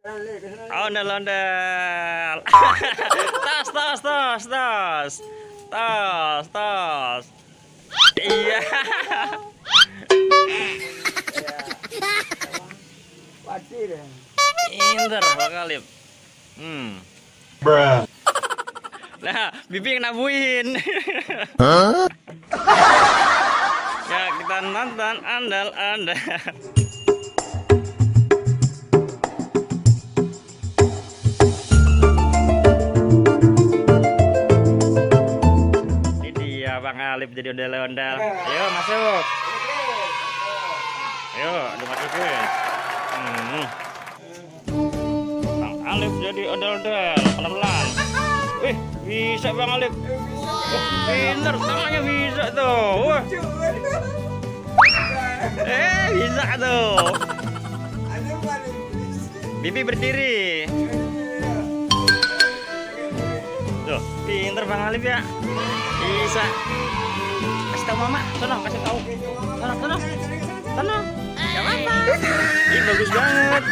Ondel-ondel. Tas, tas, tas, tas. Tas, tas. Iya. Pinter Bang Alip. Bruh. Nah, Bibi yang nabuin. Ya, kita nonton ondel-ondel. Ini dia Bang Alip jadi ondel-ondel. Ayo masuk. Ayo, dimasukin. Bang Alip jadi ondel-ondel, pelan-pelan. Wih, bisa Bang Alip. Pinter, tangannya bisa tuh. Wah. Bisa tuh. Bibi berdiri. Tuh, pinter Bang Alip ya. Bisa. Kasih tahu Mama, sono kasih tahu. Sono. Gak apa-apa. Ini bagus banget.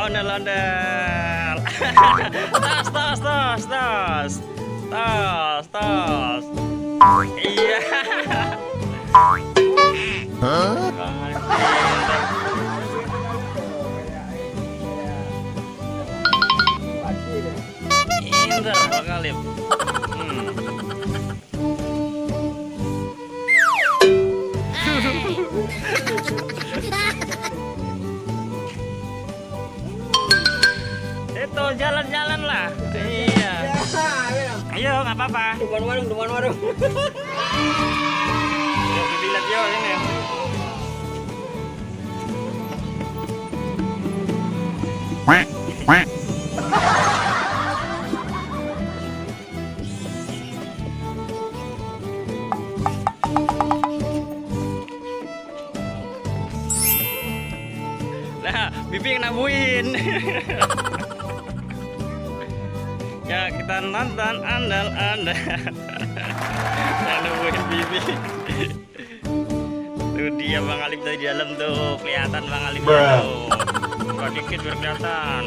Ondel-ondel. Tas, tas, tas, tas. Tas, tas. Iya. Pinter Bang Alip. Itu jalan-jalan lah. Iya. Ayo nggak apa-apa. Depan warung. Yuk Bibi lihat yuk ini. Nah, Bibi yang nabuin. Ya, kita nonton ondel-ondel. Yang nabuin Bibi. Tuh dia Bang Alip dari dalam tuh, kelihatan Bang Alip tuh. Buka dikit biar kelihatan.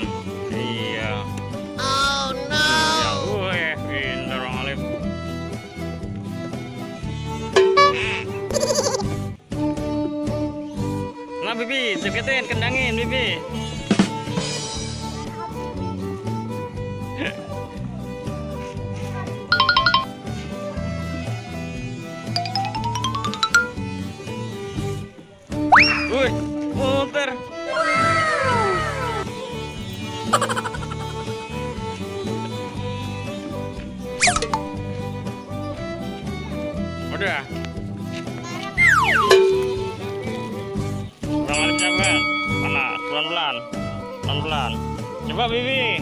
Iya. Oh no. Ya, pinter Bang Alip. Nah Bibi, cepetin, kendangin Bibi. Wih, muter. Udah. Bang Alip capek. Panas, pelan-pelan. Pelan-pelan. Coba Bibi.